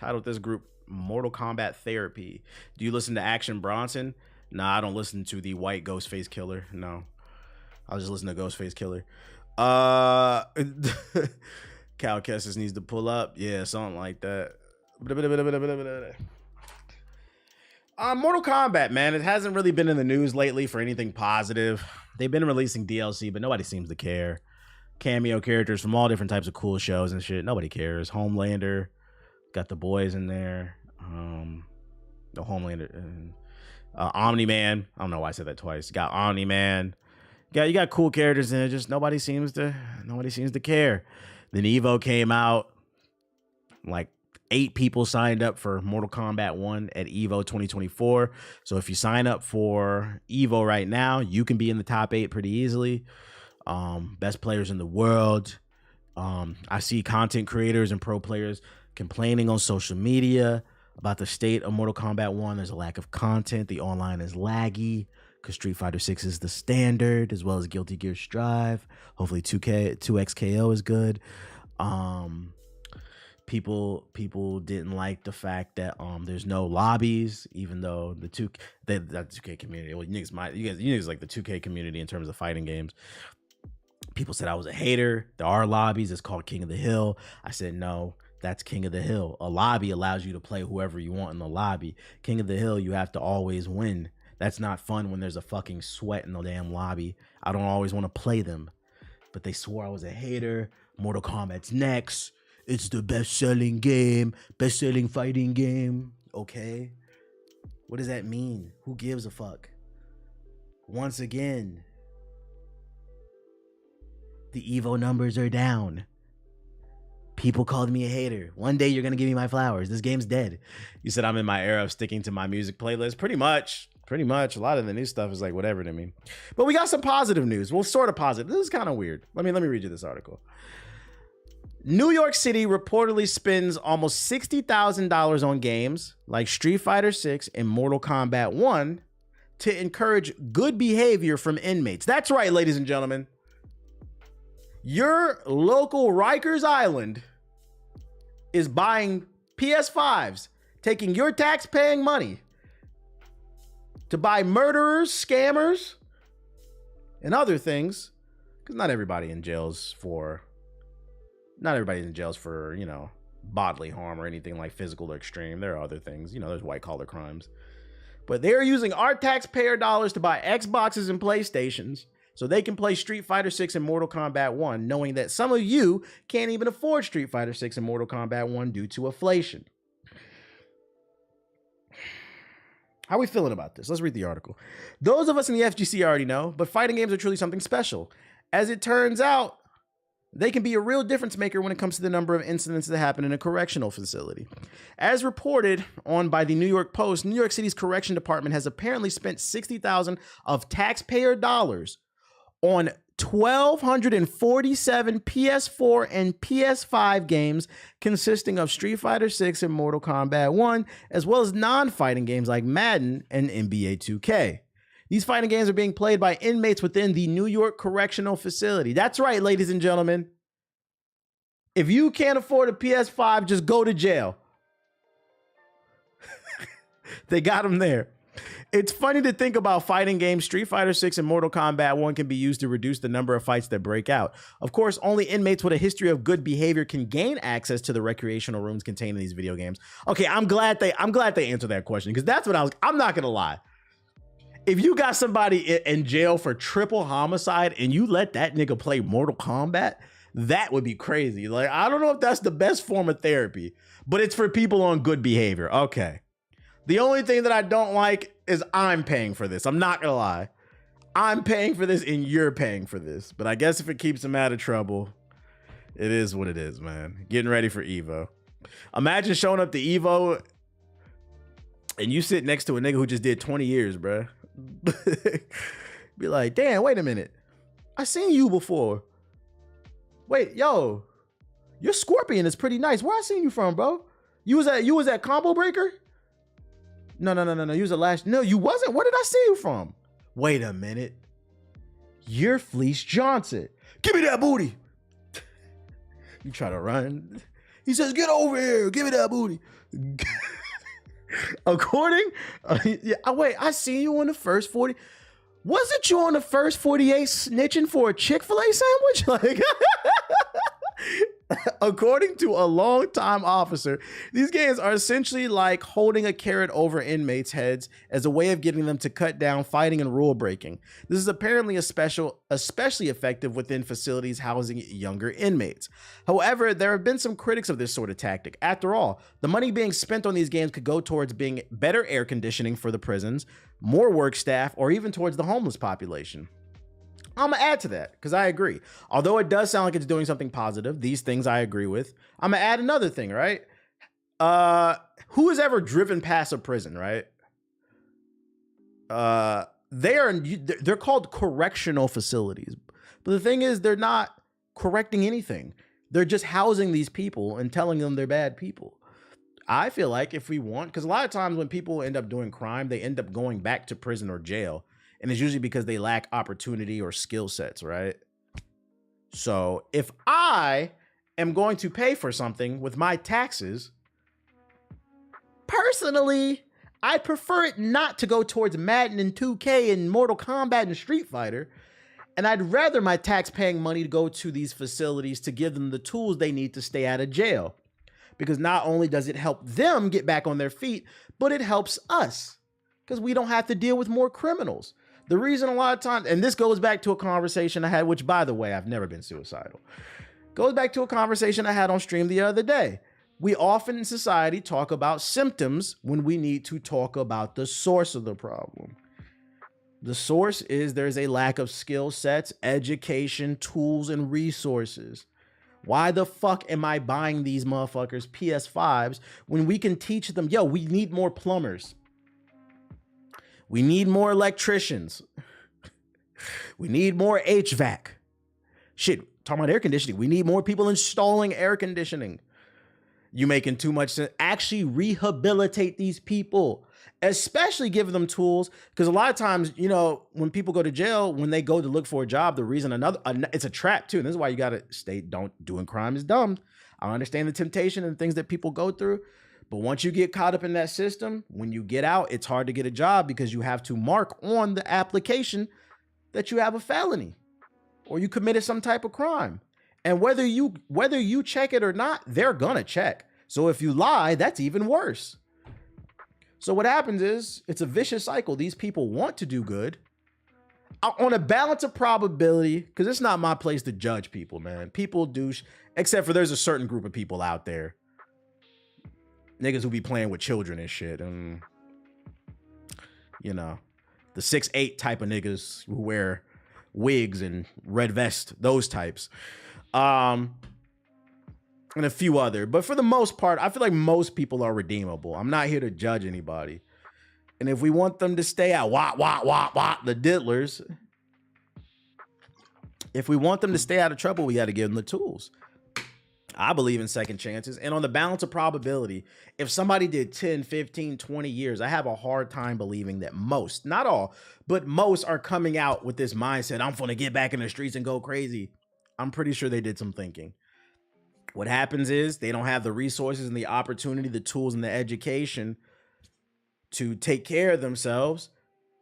titled this group Mortal Kombat Therapy. Do you listen to Action Bronson? Nah, I don't listen to the white Ghostface Killer. No, I'll just listen to Ghostface Killer. Cal Kestis needs to pull up. Yeah, something like that. Mortal Kombat, man, it hasn't really been in the news lately for anything positive. They've been releasing DLC, but nobody seems to care. Cameo characters from all different types of cool shows and shit. Nobody cares. Homelander, got the boys in there. The Homelander, Omni-Man. I don't know why I said that twice. Got Omni-Man. You got cool characters in it. Just nobody seems to care. Then Evo came out. Like 8 people signed up for Mortal Kombat 1 at Evo 2024. So if you sign up for Evo right now, you can be in the top 8 pretty easily. Best players in the world. I see content creators and pro players complaining on social media about the state of Mortal Kombat 1. There's a lack of content. The online is laggy because Street Fighter 6 is the standard, as well as Guilty Gear Strive. Hopefully 2XKO is good. People didn't like the fact that there's no lobbies, even though the 2K community, well, you guys like the 2K community in terms of fighting games. People said I was a hater. There are lobbies. It's called King of the Hill. I said, no, that's King of the Hill. A lobby allows you to play whoever you want in the lobby. King of the Hill, you have to always win. That's not fun when there's a fucking sweat in the damn lobby. I don't always want to play them. But they swore I was a hater. Mortal Kombat's next. It's the best-selling game. Best-selling fighting game. Okay. What does that mean? Who gives a fuck? Once again, the Evo numbers are down. People called me a hater. One day you're going to give me my flowers. This game's dead. You said I'm in my era of sticking to my music playlist. Pretty much. A lot of the new stuff is like whatever to me. But we got some positive news. Well, sort of positive. This is kind of weird. Let me read you this article. New York City reportedly spends almost $60,000 on games like Street Fighter 6 and Mortal Kombat 1 to encourage good behavior from inmates. That's right, ladies and gentlemen. Your local Rikers Island is buying PS5s, taking your tax-paying money to buy murderers, scammers, and other things. Because not everybody's in jails for, you know, bodily harm or anything like physical or extreme. There are other things, you know, there's white collar crimes. But they're using our taxpayer dollars to buy Xboxes and PlayStations so they can play Street Fighter 6 and Mortal Kombat 1, knowing that some of you can't even afford Street Fighter 6 and Mortal Kombat 1 due to inflation. How are we feeling about this? Let's read the article. Those of us in the FGC already know, but fighting games are truly something special. As it turns out, they can be a real difference maker when it comes to the number of incidents that happen in a correctional facility. As reported on by the New York Post, New York City's correction department has apparently spent $60,000 of taxpayer dollars on 1,247 PS4 and PS5 games consisting of Street Fighter 6 and Mortal Kombat 1, as well as non-fighting games like Madden and NBA 2K. These fighting games are being played by inmates within the New York Correctional Facility. That's right, ladies and gentlemen. If you can't afford a PS5, just go to jail. They got them there. It's funny to think about fighting games. Street Fighter 6 and Mortal Kombat 1 can be used to reduce the number of fights that break out. Of course, only inmates with a history of good behavior can gain access to the recreational rooms contained in these video games. Okay, I'm glad they answered that question, because that's what I'm not gonna lie. If you got somebody in jail for triple homicide and you let that nigga play Mortal Kombat, that would be crazy. Like, I don't know if that's the best form of therapy, but it's for people on good behavior. Okay. The only thing that I don't like is I'm paying for this. I'm not gonna lie. I'm paying for this and you're paying for this. But I guess if it keeps them out of trouble, it is what it is, man. Getting ready for Evo. Imagine showing up to Evo and you sit next to a nigga who just did 20 years, bruh. Be like, damn, wait a minute. I seen you before. Wait, yo, your Scorpion is pretty nice. Where I seen you from, bro? You was at Combo Breaker? No. You was at last. No, you wasn't. Where did I see you from? Wait a minute. You're Fleece Johnson. Give me that booty. You try to run. He says, "Get over here, give me that booty." According, wait, I see you on the first 40. Wasn't you on the first 48 snitching for a Chick-fil-A sandwich? Like, according to a longtime officer, these games are essentially like holding a carrot over inmates' heads as a way of getting them to cut down fighting and rule breaking. This is apparently especially effective within facilities housing younger inmates. However, there have been some critics of this sort of tactic. After all, the money being spent on these games could go towards being better air conditioning for the prisons, more work staff, or even towards the homeless population. I'm gonna add to that because I agree. Although it does sound like it's doing something positive, these things I agree with. I'm gonna add another thing, right? Who has ever driven past a prison, right? They're called correctional facilities, but the thing is, they're not correcting anything. They're just housing these people and telling them they're bad people. I feel like if we want, because a lot of times when people end up doing crime, they end up going back to prison or jail. And it's usually because they lack opportunity or skill sets, right? So if I am going to pay for something with my taxes, personally, I prefer it not to go towards Madden and 2K and Mortal Kombat and Street Fighter. And I'd rather my tax-paying money go to these facilities to give them the tools they need to stay out of jail. Because not only does it help them get back on their feet, but it helps us because we don't have to deal with more criminals. The reason a lot of times, and this goes back to a conversation I had, which by the way, I've never been suicidal. Goes back to a conversation I had on stream the other day. We often in society talk about symptoms when we need to talk about the source of the problem. The source is there's a lack of skill sets, education, tools, and resources. Why the fuck am I buying these motherfuckers PS5s when we can teach them, yo, we need more plumbers. We need more electricians. We need more HVAC. Shit, talking about air conditioning. We need more people installing air conditioning. You making too much sense. Actually rehabilitate these people, especially give them tools. Because a lot of times, you know, when people go to jail, when they go to look for a job, the reason it's a trap too. And this is why you got to stay, doing crime is dumb. I understand the temptation and things that people go through. But once you get caught up in that system, when you get out, it's hard to get a job because you have to mark on the application that you have a felony or you committed some type of crime. And whether you check it or not, they're gonna check. So if you lie, that's even worse. So what happens is it's a vicious cycle. These people want to do good on a balance of probability, because it's not my place to judge people, man. People do, except for there's a certain group of people out there. Niggas who be playing with children and shit. And, you know, the 6'8" type of niggas who wear wigs and red vest, those types. And a few other. But for the most part, I feel like most people are redeemable. I'm not here to judge anybody. And if we want them to stay out, the diddlers. If we want them to stay out of trouble, we got to give them the tools. I believe in second chances. And on the balance of probability, if somebody did 10, 15, 20 years, I have a hard time believing that most, not all, but most are coming out with this mindset, I'm going to get back in the streets and go crazy. I'm pretty sure they did some thinking. What happens is they don't have the resources and the opportunity, the tools and the education to take care of themselves.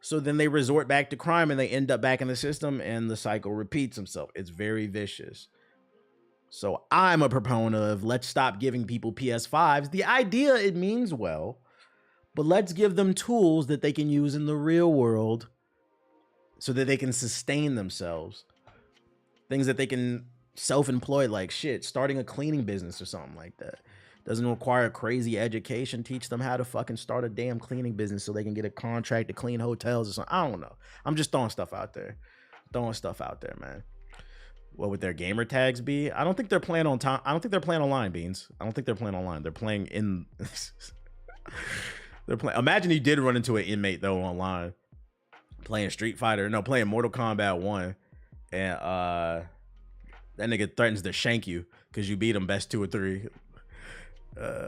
So then they resort back to crime and they end up back in the system and the cycle repeats itself. It's very vicious. So I'm a proponent of let's stop giving people PS5s. The idea, it means well, but let's give them tools that they can use in the real world so that they can sustain themselves. Things that they can self-employ, like shit, starting a cleaning business or something like that. Doesn't require crazy education. Teach them how to fucking start a damn cleaning business so they can get a contract to clean hotels or something. I don't know. I'm just throwing stuff out there. Man. What would their gamer tags be? I don't think they're playing on time. I don't think they're playing online, Beans. I don't think they're playing online. They're playing in. They're playing. Imagine you did run into an inmate though online, playing Street Fighter. No, playing Mortal Kombat 1, and that nigga threatens to shank you because you beat him best 2 or 3.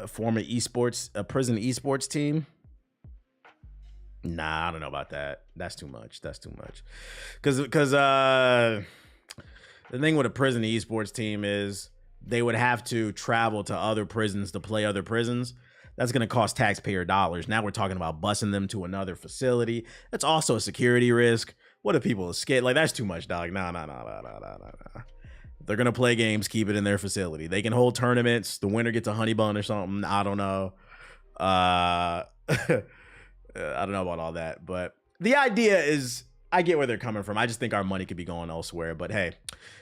Former esports, a prison esports team. Nah, I don't know about that. That's too much. Because the thing with a prison esports team is they would have to travel to other prisons to play other prisons. That's going to cost taxpayer dollars. Now we're talking about busing them to another facility. That's also a security risk. What if people escape? Like, that's too much, dog. No. If they're going to play games, keep it in their facility. They can hold tournaments. The winner gets a honey bun or something. I don't know. I don't know about all that. But the idea is, I get where they're coming from. I just think our money could be going elsewhere. But hey,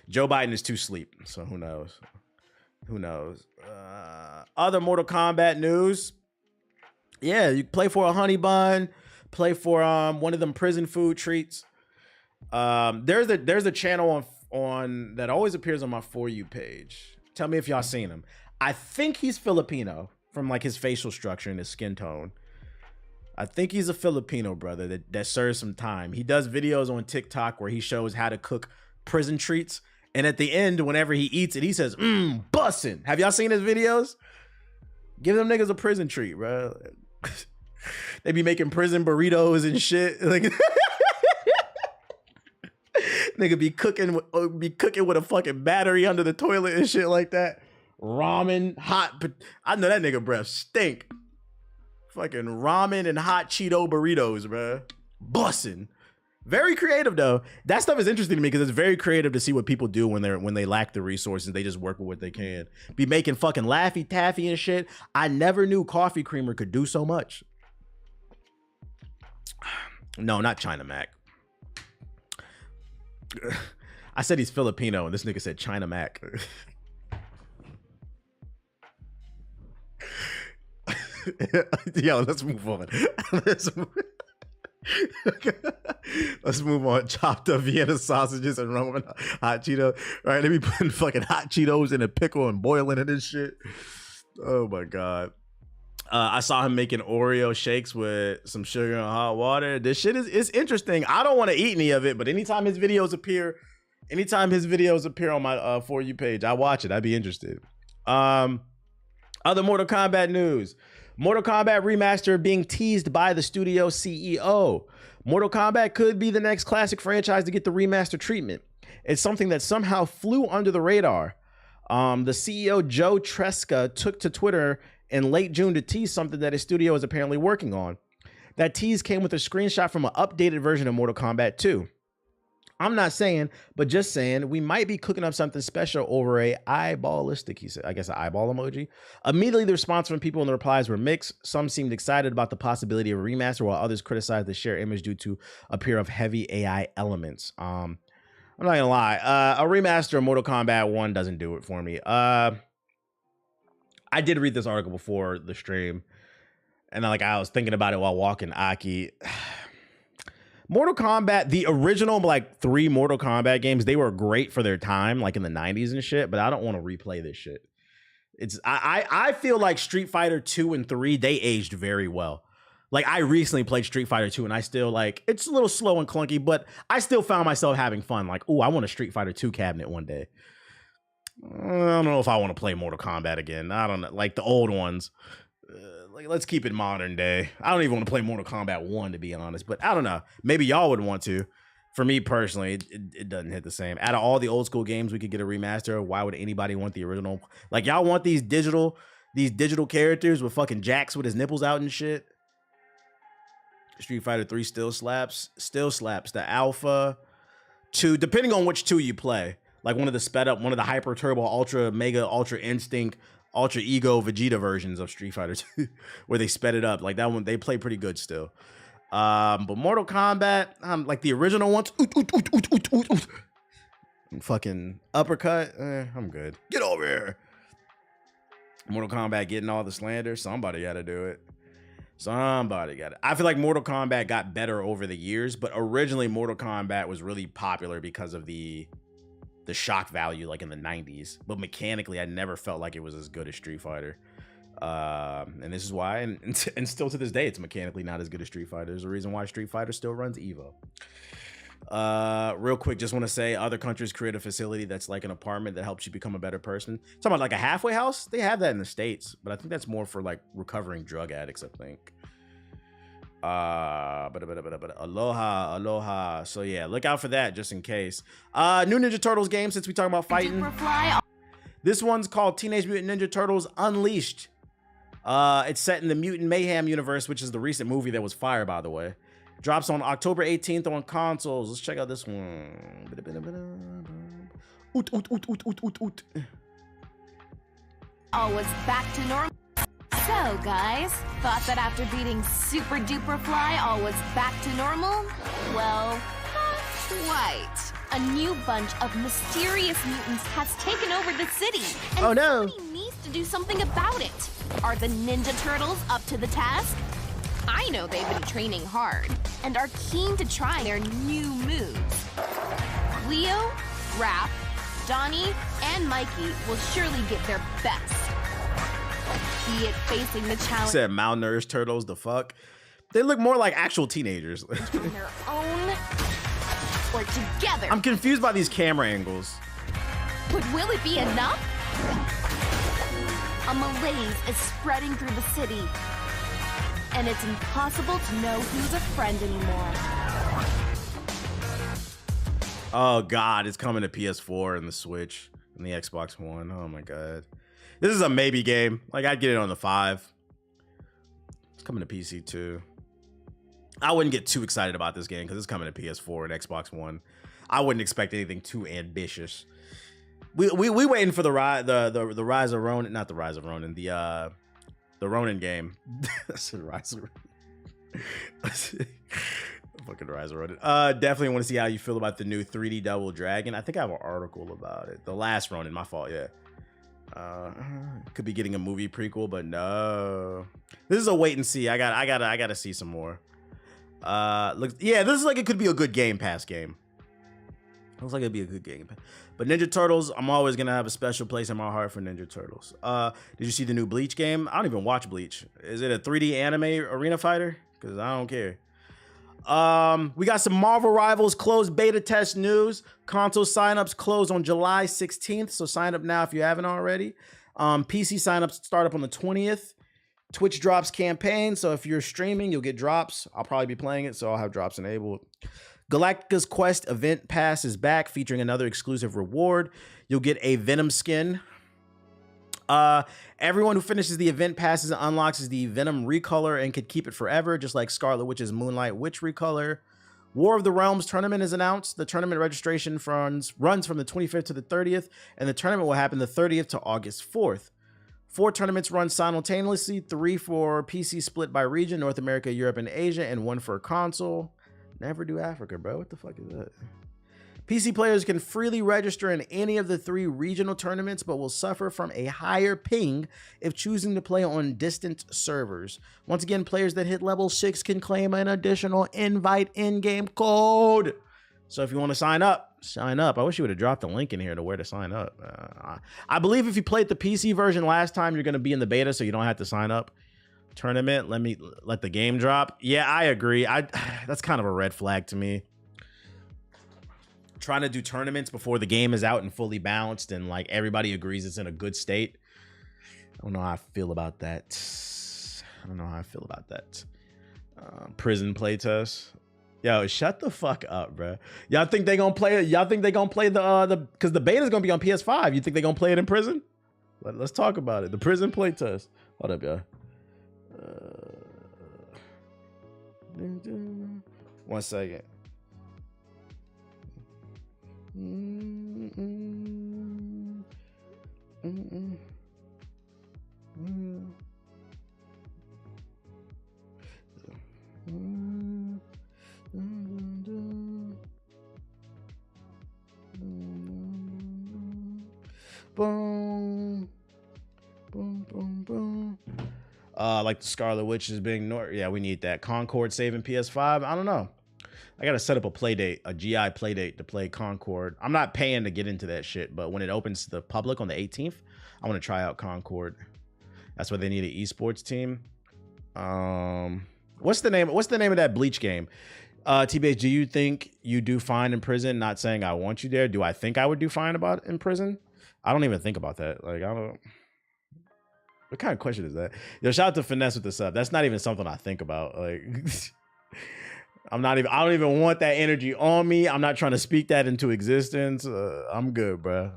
Joe Biden is too sleep. So who knows? Who knows? Other Mortal Kombat news. Yeah, you play for a honey bun. Play for one of them prison food treats. There's a channel on that always appears on my For You page. Tell me if y'all seen him. I think he's Filipino from like his facial structure and his skin tone. I think he's a Filipino brother that serves some time. He does videos on TikTok where he shows how to cook prison treats. And at the end, whenever he eats it, he says, bussin'. Have y'all seen his videos? Give them niggas a prison treat, bro. They be making prison burritos and shit. Like, nigga be cooking with a fucking battery under the toilet and shit like that. Ramen, hot. I know that nigga breath stink. Fucking ramen and hot Cheeto burritos, bro. Bussin'. Very creative though. That stuff is interesting to me because it's very creative to see what people do when they lack the resources. They just work with what they can. Be making fucking Laffy Taffy and shit. I never knew coffee creamer could do so much. No, not China Mac. I said he's Filipino and this nigga said China Mac. Yo, let's move on. Let's move on. Chopped up Vienna sausages and Roman hot Cheetos. All right, let me put fucking hot Cheetos in a pickle and boiling it and shit. Oh my god. I saw him making Oreo shakes with some sugar and hot water. This shit is interesting. I don't want to eat any of it, but anytime his videos appear on my For You page, I watch it. I'd be interested. Other Mortal Kombat news. Mortal Kombat Remaster being teased by the studio CEO. Mortal Kombat could be the next classic franchise to get the remaster treatment. It's something that somehow flew under the radar. The CEO, Joe Tresca, took to Twitter in late June to tease something that his studio is apparently working on. That tease came with a screenshot from an updated version of Mortal Kombat 2. I'm not saying, but just saying, we might be cooking up something special over a eyeballistic, he said, I guess an eyeball emoji. Immediately, the response from people in the replies were mixed. Some seemed excited about the possibility of a remaster, while others criticized the shared image due to a pair of heavy AI elements. I'm not gonna lie, a remaster of Mortal Kombat 1 doesn't do it for me. I did read this article before the stream, and I was thinking about it while walking Aki. Mortal Kombat, the original like 3 Mortal Kombat games, they were great for their time, like in the 90s and shit, but I don't want to replay this shit. I feel like Street Fighter 2 and 3, they aged very well. Like, I recently played Street Fighter 2 and I still it's a little slow and clunky, but I still found myself having fun. Like, ooh, I want a Street Fighter 2 cabinet one day. I don't know if I want to play Mortal Kombat again. I don't know, like the old ones. Let's keep it modern day. I don't even want to play Mortal Kombat 1, to be honest, but I don't know. Maybe y'all would want to. For me personally, it doesn't hit the same. Out of all the old school games we could get a remaster, why would anybody want the original? Like, y'all want these digital characters with fucking Jax with his nipples out and shit? Street Fighter 3 still slaps. The Alpha 2, depending on which 2 you play. Like one of the sped up, one of the Hyper Turbo, Ultra Mega, Ultra Instinct, Ultra Ego Vegeta versions of Street Fighter 2, where they sped it up. Like that one, they play pretty good still. But Mortal Kombat, like the original ones, fucking uppercut, I'm good. Get over here. Mortal Kombat getting all the slander. Somebody got to do it. Somebody got it. I feel like Mortal Kombat got better over the years, but originally Mortal Kombat was really popular because of the shock value, like in the 90s. But mechanically, I never felt like it was as good as Street Fighter. And this is why, and still to this day, it's mechanically not as good as Street Fighter. There's a reason why Street Fighter still runs Evo. Real quick, just want to say other countries create a facility that's like an apartment that helps you become a better person. Talking about like a halfway house, they have that in the States, but I think that's more for like recovering drug addicts, I think. But aloha. So yeah, look out for that just in case. New Ninja Turtles game, since we talk about fighting. This one's called Teenage Mutant Ninja Turtles Unleashed. It's set in the Mutant Mayhem universe, which is the recent movie that was fire, by the way. Drops on October 18th on consoles. Let's check out this one. Oot, oot, oot, oot, oot, oot, oot. All was back to normal. So, guys, thought that after beating Super Duper Fly, all was back to normal? Well, not quite. A new bunch of mysterious mutants has taken over the city, and oh no! Somebody needs to do something about it. Are the Ninja Turtles up to the task? I know they've been training hard and are keen to try their new moves. Leo, Raph, Donnie, and Mikey will surely give their best. Be it facing the challenge. Said malnourished turtles, the fuck? They look more like actual teenagers. On their own or together. I'm confused by these camera angles. But will it be enough? A malaise is spreading through the city, and it's impossible to know who's a friend anymore. Oh god, it's coming to PS4 and the Switch and the Xbox One. Oh my god. This is a maybe game. Like, I'd get it on the 5. It's coming to PC too. I wouldn't get too excited about this game because it's coming to PS4 and Xbox One. I wouldn't expect anything too ambitious. We waiting for the rise of Ronin, not the rise of Ronin, the Ronin game. That's the rise of Ronin. Fucking rise of Ronin. Definitely want to see how you feel about the new 3D Double Dragon. I think I have an article about it. The last Ronin, my fault, yeah. Could be getting a movie prequel, but no. This is a wait and see. I gotta see some more. Looks, yeah, this is like it could be a good Game Pass game. Looks like it'd be a good game. But Ninja Turtles, I'm always gonna have a special place in my heart for Ninja Turtles. Did you see the new Bleach game? I don't even watch Bleach. Is it a 3D anime arena fighter? Because I don't care. We got some Marvel Rivals closed beta test news. Console signups close on July 16th, so sign up now if you haven't already. PC signups start up on the 20th. Twitch drops campaign, so if you're streaming, you'll get drops. I'll probably be playing it, so I'll have drops enabled. Galactica's Quest Event Pass is back, featuring another exclusive reward. You'll get a Venom skin. Everyone who finishes the event passes and unlocks the Venom recolor and could keep it forever, just like Scarlet Witch's Moonlight Witch recolor. War of the Realms tournament is announced. The tournament registration runs from the 25th to the 30th, and the tournament will happen the 30th to August 4th. 4 tournaments run simultaneously, 3 for PC split by region, North America, Europe, and Asia, and 1 for console. Never do Africa, bro. What the fuck is that? PC players can freely register in any of the 3 regional tournaments, but will suffer from a higher ping if choosing to play on distant servers. Once again, players that hit level 6 can claim an additional invite in-game code. So if you want to sign up, sign up. I wish you would have dropped the link in here to where to sign up. I believe if you played the PC version last time, you're going to be in the beta, so you don't have to sign up. Tournament, let the game drop. Yeah, I agree. That's kind of a red flag to me. Trying to do tournaments before the game is out and fully balanced and like everybody agrees it's in a good state. I don't know how I feel about that. Prison playtest. Yo, shut the fuck up, bro. Y'all think they gonna play it? Y'all think they gonna play the because the beta is gonna be on PS5. You think they gonna play it in prison? Let's talk about it. The prison playtest. Hold up, y'all. 1 second. Boom, boom, boom, boom. Like the Scarlet Witch is being yeah, we need that. Concord saving PS5. I don't know. I gotta set up a play date, a GI play date to play Concord. I'm not paying to get into that shit, but when it opens to the public on the 18th, I want to try out Concord. That's why they need an esports team. What's the name of that Bleach game? TBH, do you think you do fine in prison? Not saying I want you there. Do I think I would do fine about in prison? I don't even think about that. Like, I don't. What kind of question is that? Yo, shout out to Finesse with the sub. That's not even something I think about. Like, I don't even want that energy on me. I'm not trying to speak that into existence. I'm good, bro.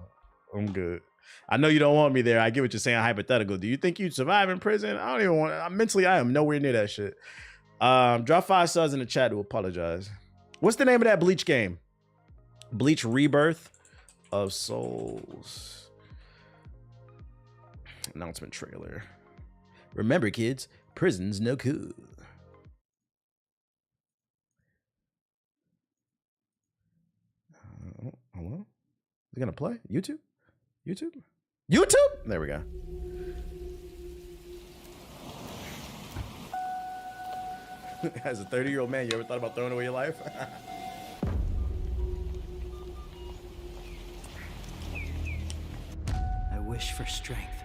I'm good. I know you don't want me there. I get what you're saying. Hypothetical. Do you think you'd survive in prison? I don't even want. Mentally, I am nowhere near that shit. Drop 5 subs in the chat to apologize. What's the name of that Bleach game? Bleach Rebirth of Souls. Announcement trailer. Remember, kids, prison's no cool. Hello? Is it gonna play? YouTube? YouTube? YouTube? There we go. As a 30-year-old man, you ever thought about throwing away your life? I wish for strength.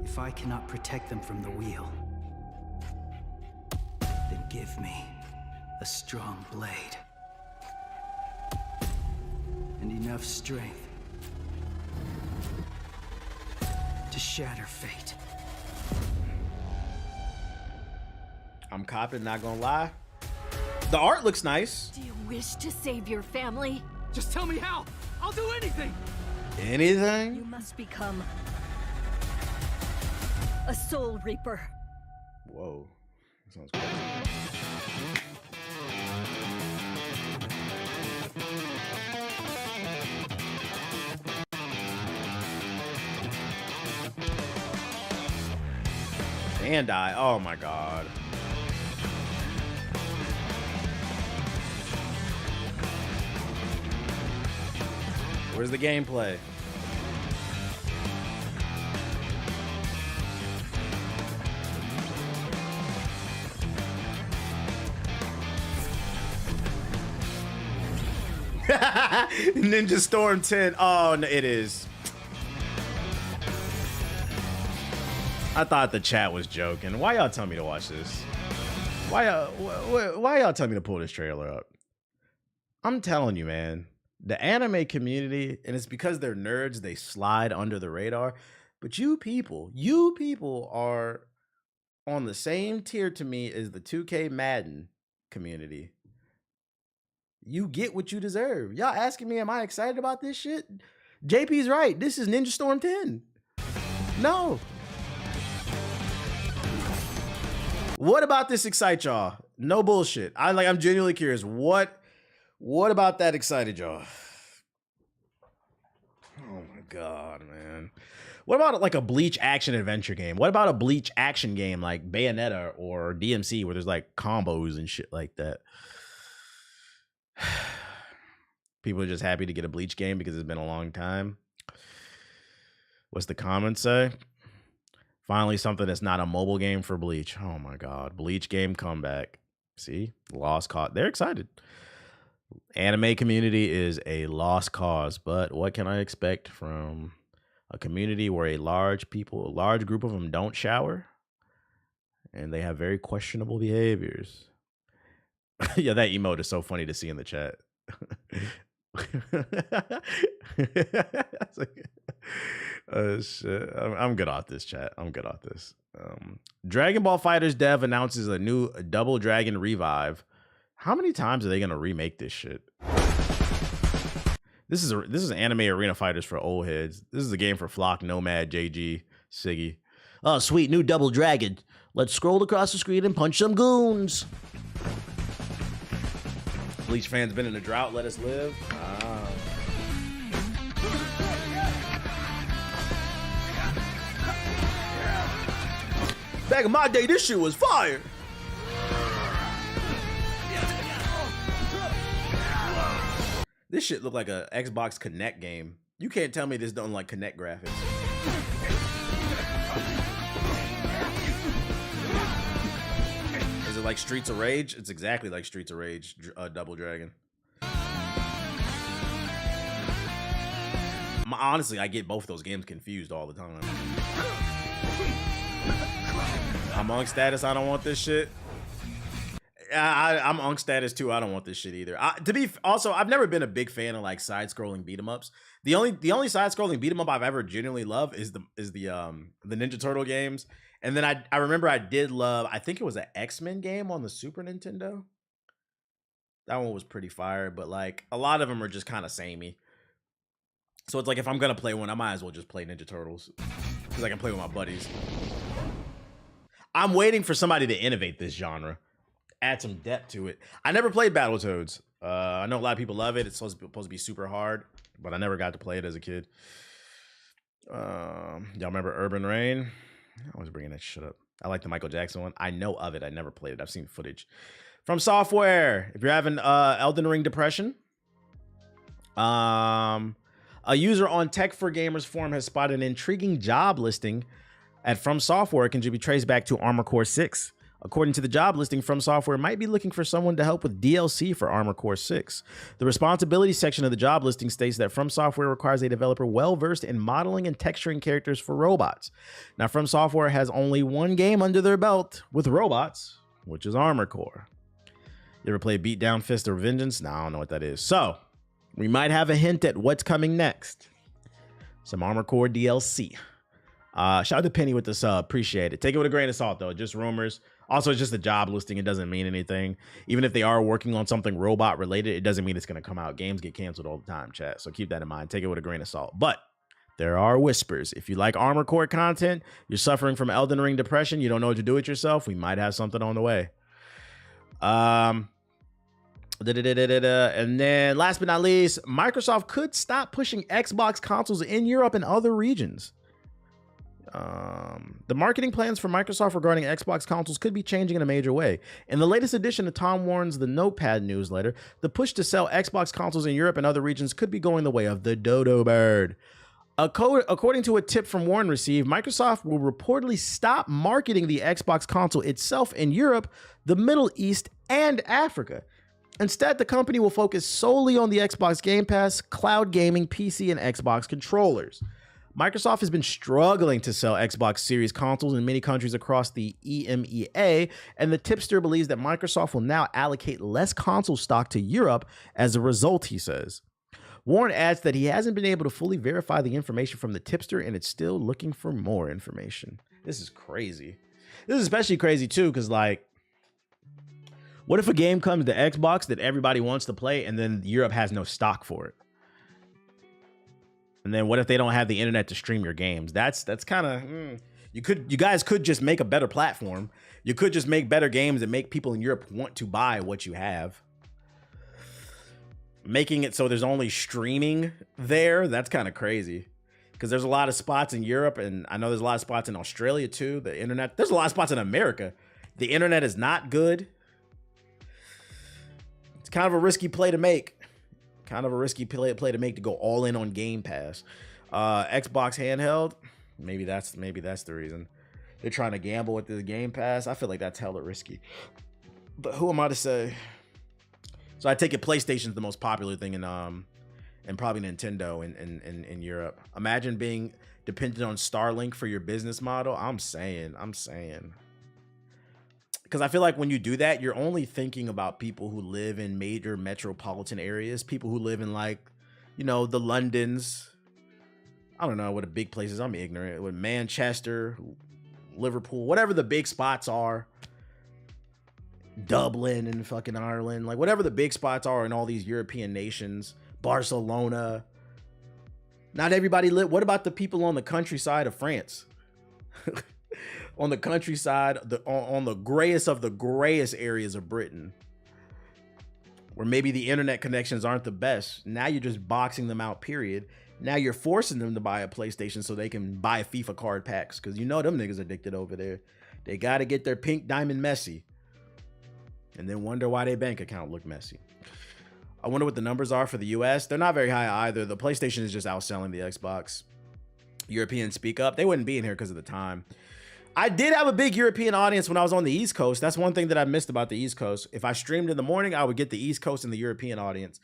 If I cannot protect them from the wheel, then give me a strong blade. And enough strength to shatter fate. I'm copping, not gonna lie. The art looks nice. Do you wish to save your family? Just tell me how! I'll do anything! You Anything? must become a soul reaper. Whoa. That sounds crazy. Bandai. Oh my god. Where's the gameplay? Ninja Storm 10. Oh, no, it is. I thought the chat was joking. Why y'all tell me to watch this? Why y'all tell me to pull this trailer up? I'm telling you, man. The anime community, and it's because they're nerds, they slide under the radar. But you people are on the same tier to me as the 2K Madden community. You get what you deserve. Y'all asking me, am I excited about this shit? JP's right. This is Ninja Storm 10. No. What about this excite y'all? No bullshit. I'm genuinely curious. What about that excited y'all? Oh my god, man. What about like a Bleach action adventure game? What about a Bleach action game like Bayonetta or DMC where there's like combos and shit like that? People are just happy to get a Bleach game because it's been a long time. What's the comments say? Finally, something that's not a mobile game for Bleach. Oh my god. Bleach game comeback. See? Lost cause. They're excited. Anime community is a lost cause, but what can I expect from a community where a large group of them don't shower and they have very questionable behaviors? Yeah, that emote is so funny to see in the chat. Shit. I'm good off this, chat. I'm good off this. Dragon Ball FighterZ dev announces a new Double Dragon revive. How many times are they gonna remake this shit? This is Anime Arena Fighters for old heads. This is a game for Flock, Nomad, JG, Siggy. Oh, sweet new Double Dragon. Let's scroll across the screen and punch some goons. Bleach fans been in a drought. Let us live. Back in my day, this shit was fire. This shit look like a Xbox Connect game. You can't tell me this don't like Connect graphics. Is it like Streets of Rage? It's exactly like Streets of Rage, Double Dragon. Honestly, I get both those games confused all the time. I'm on status. I don't want this shit. I'm on status too. I don't want this shit either. I've never been a big fan of like side-scrolling beat 'em ups. The only side-scrolling beat 'em up I've ever genuinely loved is the Ninja Turtle games. And then I remember I did love, I think it was an X-Men game on the Super Nintendo. That one was pretty fire, but like a lot of them are just kind of samey. So it's like if I'm gonna play one, I might as well just play Ninja Turtles because I can play with my buddies. I'm waiting for somebody to innovate this genre, add some depth to it. I never played Battletoads. I know a lot of people love it. It's supposed to be super hard, but I never got to play it as a kid. Y'all remember Urban Reign? I was bringing that shit up. I like the Michael Jackson one. I know of it. I never played it. I've seen footage. From Software, if you're having Elden Ring depression, a user on Tech for Gamers forum has spotted an intriguing job listing at From Software. It can be traced back to Armored Core 6. According to the job listing, From Software might be looking for someone to help with DLC for Armored Core 6. The responsibility section of the job listing states that From Software requires a developer well-versed in modeling and texturing characters for robots. Now, From Software has only one game under their belt with robots, which is Armored Core. You ever play Beatdown Fist or Vengeance? No, I don't know what that is. So, we might have a hint at what's coming next. Some Armored Core DLC. Shout out to Penny with this. Appreciate it. Take it with a grain of salt, though. Just rumors. Also, it's just a job listing. It doesn't mean anything. Even if they are working on something robot related, it doesn't mean it's going to come out. Games get canceled all the time, chat. So keep that in mind. Take it with a grain of salt. But there are whispers. If you like Armored Core content, you're suffering from Elden Ring depression, you don't know what to do with yourself, we might have something on the way. And then last but not least, Microsoft could stop pushing Xbox consoles in Europe and other regions. The marketing plans for Microsoft regarding Xbox consoles could be changing in a major way. In the latest edition of Tom Warren's The Notepad newsletter, the push to sell Xbox consoles in Europe and other regions could be going the way of the dodo bird. According to a tip from Warren received, Microsoft will reportedly stop marketing the Xbox console itself in Europe, the Middle East, and Africa. Instead, the company will focus solely on the Xbox Game Pass, cloud gaming, PC, and Xbox controllers. Microsoft has been struggling to sell Xbox Series consoles in many countries across the EMEA, and the tipster believes that Microsoft will now allocate less console stock to Europe as a result, he says. Warren adds that he hasn't been able to fully verify the information from the tipster and it's still looking for more information. This is crazy. This is especially crazy too, because like, what if a game comes to Xbox that everybody wants to play and then Europe has no stock for it? And then what if they don't have the internet to stream your games? That's kind of you guys could just make a better platform. You could just make better games and make people in Europe want to buy what you have. Making it so there's only streaming there, that's kind of crazy. Because there's a lot of spots in Europe, and I know there's a lot of spots in Australia too. The internet, there's a lot of spots in America. The internet is not good. It's kind of a risky play to make. Kind of a risky play to make to go all in on Game Pass. Xbox handheld, maybe that's the reason. They're trying to gamble with the Game Pass. I feel like that's hella risky. But who am I to say? So I take it PlayStation's the most popular thing in and probably Nintendo in Europe. Imagine being dependent on Starlink for your business model. I'm saying. Because I feel like when you do that, you're only thinking about people who live in major metropolitan areas, people who live in like, you know, the Londons. I don't know what the big places. I'm ignorant. With Manchester, Liverpool, whatever the big spots are. Dublin and fucking Ireland, like whatever the big spots are in all these European nations. Barcelona. Not everybody live. What about the people on the countryside of France? On the countryside, on the grayest of the grayest areas of Britain, where maybe the internet connections aren't the best. Now you're just boxing them out, period. Now you're forcing them to buy a PlayStation so they can buy FIFA card packs, because you know them niggas addicted over there. They got to get their pink diamond messy and then wonder why their bank account look messy. I wonder what the numbers are for the US. They're not very high either. The PlayStation is just outselling the Xbox. Europeans speak up. They wouldn't be in here because of the time. I did have a big European audience when I was on the East Coast. That's one thing that I missed about the East Coast. If I streamed in the morning, I would get the East Coast and the European audience.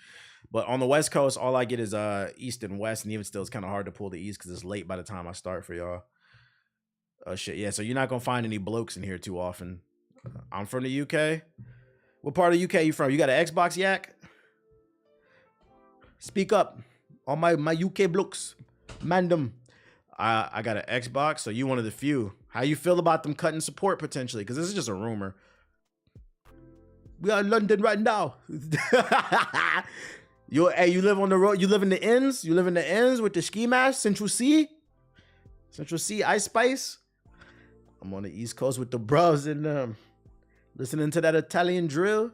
But on the West Coast, all I get is East and West. And even still, it's kind of hard to pull the East because it's late by the time I start for y'all. Oh, shit. Yeah, so you're not going to find any blokes in here too often. I'm from the UK. What part of the UK you from? You got an Xbox, Yak? Speak up. All my UK blokes. Mandem. I got an Xbox, so you one of the few. How you feel about them cutting support potentially? Because this is just a rumor. We are in London right now. You live on the road. You live in the inns. You live in the inns with the ski mask. Central C Ice Spice. I'm on the East Coast with the bros and listening to that Italian drill.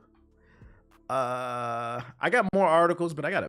I got more articles, but I gotta